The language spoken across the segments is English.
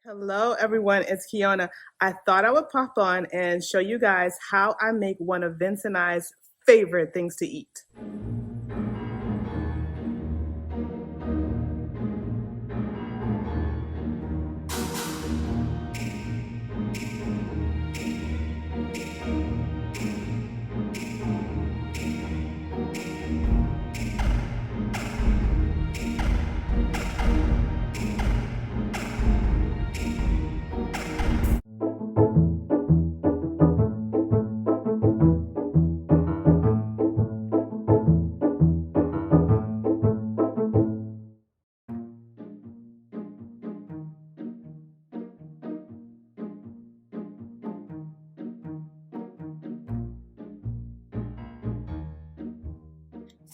Hello, everyone. It's Kyona. I thought I would pop on and show you guys how I make one of Vince and I's favorite things to eat.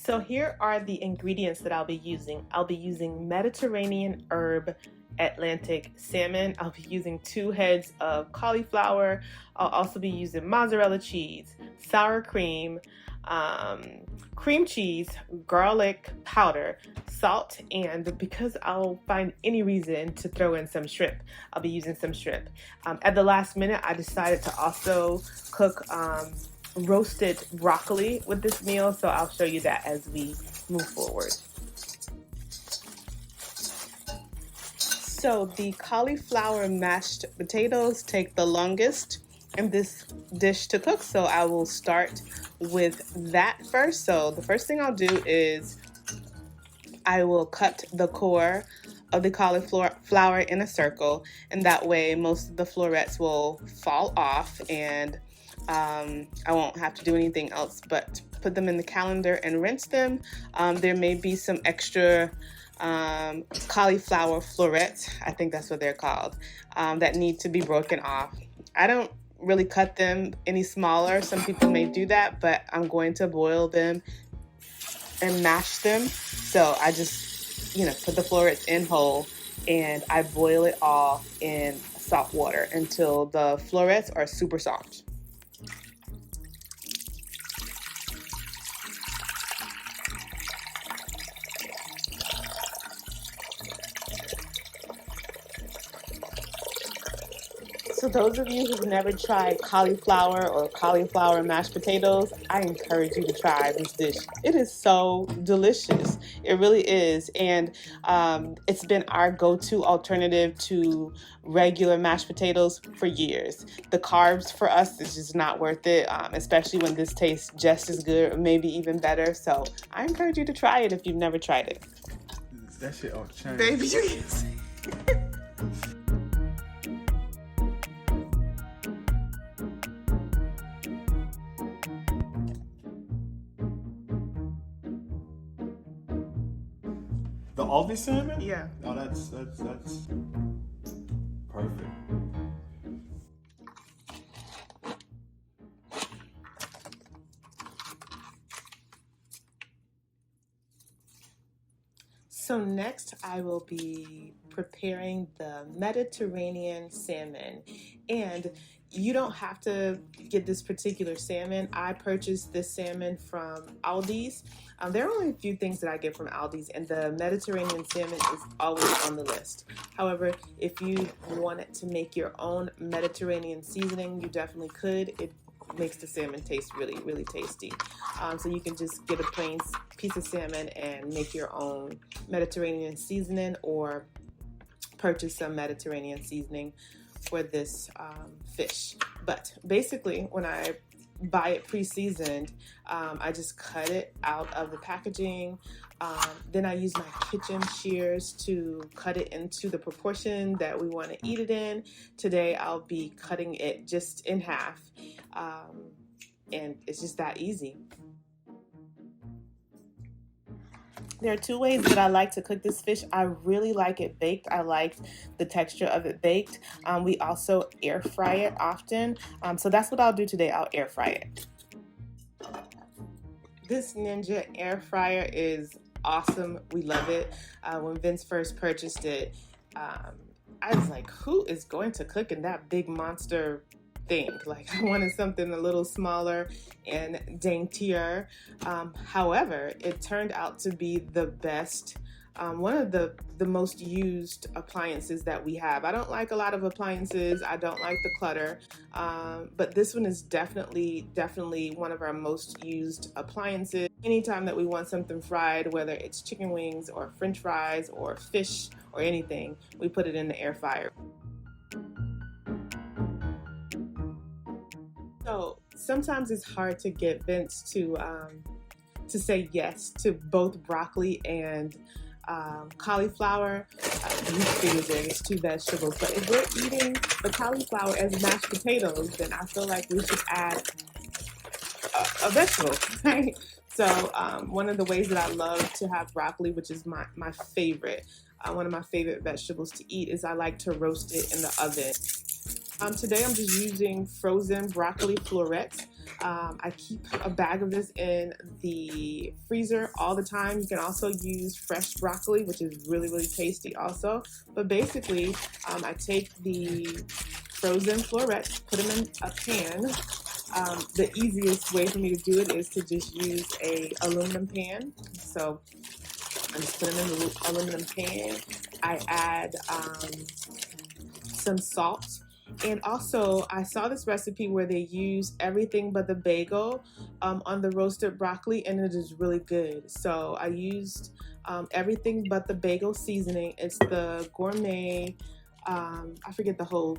So here are the ingredients that I'll be using. I'll be using Mediterranean herb Atlantic salmon. I'll be using 2 heads of cauliflower. I'll also be using mozzarella cheese, sour cream, cream cheese, garlic powder, salt, and because I'll find any reason to throw in some shrimp, I'll be using some shrimp. At the last minute, I decided to also cook roasted broccoli with this meal, so I'll show you that as we move forward. So the cauliflower mashed potatoes take the longest in this dish to cook, so I will start with that first. So the first thing I'll do is I will cut the core of the cauliflower in a circle, and that way most of the florets will fall off and I won't have to do anything else but put them in the calendar and rinse them. There may be some extra cauliflower florets, I think that's what they're called, that need to be broken off. I don't really cut them any smaller. Some people may do that, but I'm going to boil them and mash them. So I just, put the florets in whole and I boil it all in salt water until the florets are super soft. So those of you who've never tried cauliflower or cauliflower mashed potatoes, I encourage you to try this dish. It is so delicious. It really is. And it's been our go-to alternative to regular mashed potatoes for years. The carbs for us is just not worth it, especially when this tastes just as good or maybe even better. So I encourage you to try it if you've never tried it. That shit off the chain. Baby, you can say. The Aldi salmon? Yeah. Oh, that's perfect. So next I will be preparing the Mediterranean salmon, and you don't have to get this particular salmon. I purchased this salmon from Aldi's. There are only a few things that I get from Aldi's, and the Mediterranean salmon is always on the list. However, if you wanted to make your own Mediterranean seasoning, you definitely could. It makes the salmon taste really, really tasty. So you can just get a plain piece of salmon and make your own Mediterranean seasoning, or purchase some Mediterranean seasoning for this fish. But basically, when I buy it pre-seasoned, I just cut it out of the packaging. Then I use my kitchen shears to cut it into the proportion that we want to eat it in. Today I'll be cutting it just in half, and it's just that easy. There are 2 ways that I like to cook this fish. I really like it baked. I like the texture of it baked. We also air fry it often. So that's what I'll do today. I'll air fry it. This Ninja air fryer is awesome. We love it. When Vince first purchased it, I was like, who is going to cook in that big monster thing? Like, I wanted something a little smaller and daintier. However, it turned out to be the best one of the most used appliances that we have. I don't like a lot of appliances. I don't like the clutter, but this one is definitely one of our most used appliances. Anytime that we want something fried, whether it's chicken wings or French fries or fish or anything, we put it in the air fryer. So sometimes it's hard to get Vince to say yes to both broccoli and cauliflower. He figures it's two vegetables, but if we're eating the cauliflower as mashed potatoes, then I feel like we should add a vegetable, right? So one of the ways that I love to have broccoli, which is my favorite, one of my favorite vegetables to eat, is I like to roast it in the oven. Today I'm just using frozen broccoli florets. I keep a bag of this in the freezer all the time. You can also use fresh broccoli, which is really tasty also. But basically, I take the frozen florets, put them in a pan. The easiest way for me to do it is to just use a aluminum pan. So I'm just putting them in the aluminum pan. I add some salt. And also, I saw this recipe where they use everything but the bagel on the roasted broccoli, and it is really good. So I used everything but the bagel seasoning. It's the gourmet. I forget the whole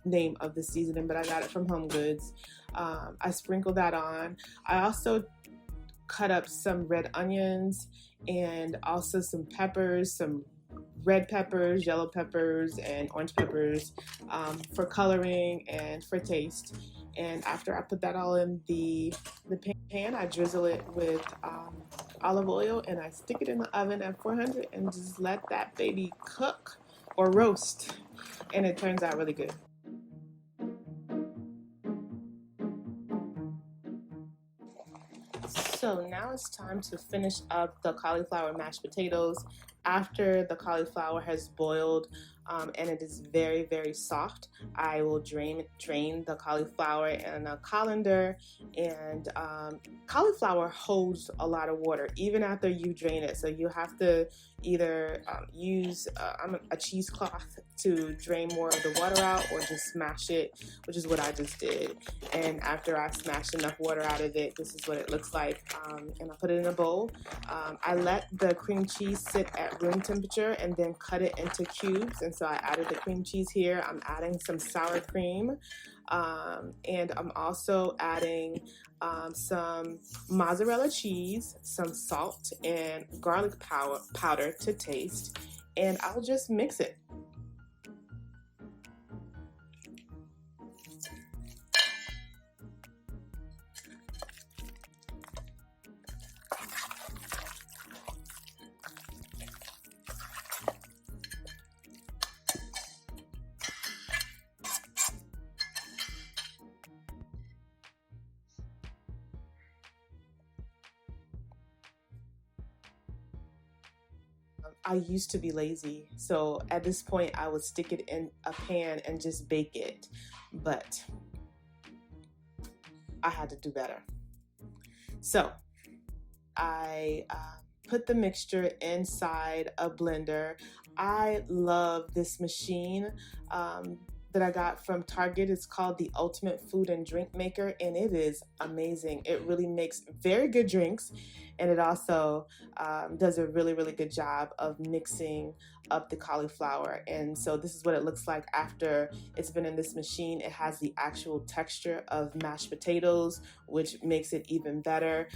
name of the seasoning, but I got it from Home Goods. I sprinkled that on. I also cut up some red onions and also some peppers, some red peppers, yellow peppers, and orange peppers for coloring and for taste. And after I put that all in the pan, I drizzle it with olive oil and I stick it in the oven at 400 and just let that baby cook or roast. And it turns out really good. So now it's time to finish up the cauliflower mashed potatoes. After the cauliflower has boiled and it is very soft, I will drain the cauliflower in a colander. And cauliflower holds a lot of water even after you drain it. So you have to either use a cheesecloth to drain more of the water out, or just smash it, which is what I just did. And after I smashed enough water out of it, this is what it looks like. And I put it in a bowl. I let the cream cheese sit at room temperature and then cut it into cubes. And so I added the cream cheese here. I'm adding some sour cream. And I'm also adding some mozzarella cheese, some salt, and garlic powder to taste. And I'll just mix it. I used to be lazy, so at this point I would stick it in a pan and just bake it, but I had to do better. So I put the mixture inside a blender. I love this machine that I got from Target. It's called the Ultimate Food and Drink Maker, and it is amazing. It really makes very good drinks, and it also does a really good job of mixing up the cauliflower. And so this is what it looks like after it's been in this machine. It has the actual texture of mashed potatoes, which makes it even better.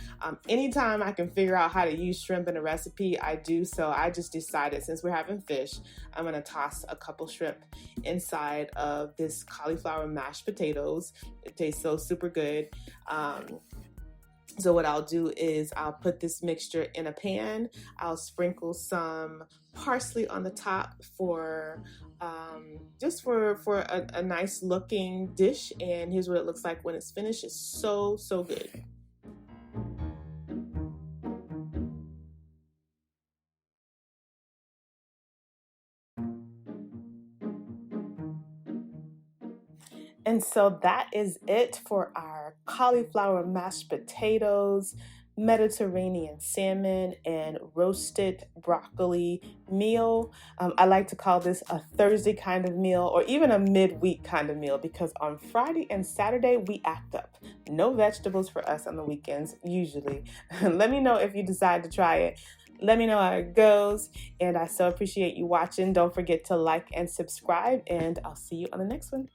Anytime I can figure out how to use shrimp in a recipe, I do. So I just decided, since we're having fish, I'm gonna toss a couple shrimp inside of this cauliflower mashed potatoes. It tastes so super good. So what I'll do is I'll put this mixture in a pan. I'll sprinkle some parsley on the top for just for a nice looking dish. And here's what it looks like when it's finished. It's so good. And so that is it for our cauliflower mashed potatoes. Mediterranean salmon and roasted broccoli meal. I like to call this a Thursday kind of meal or even a midweek kind of meal because on Friday and Saturday we act up. No vegetables for us on the weekends, usually. Let me know if you decide to try it. Let me know how it goes, and I so appreciate you watching. Don't forget to like and subscribe, and I'll see you on the next one.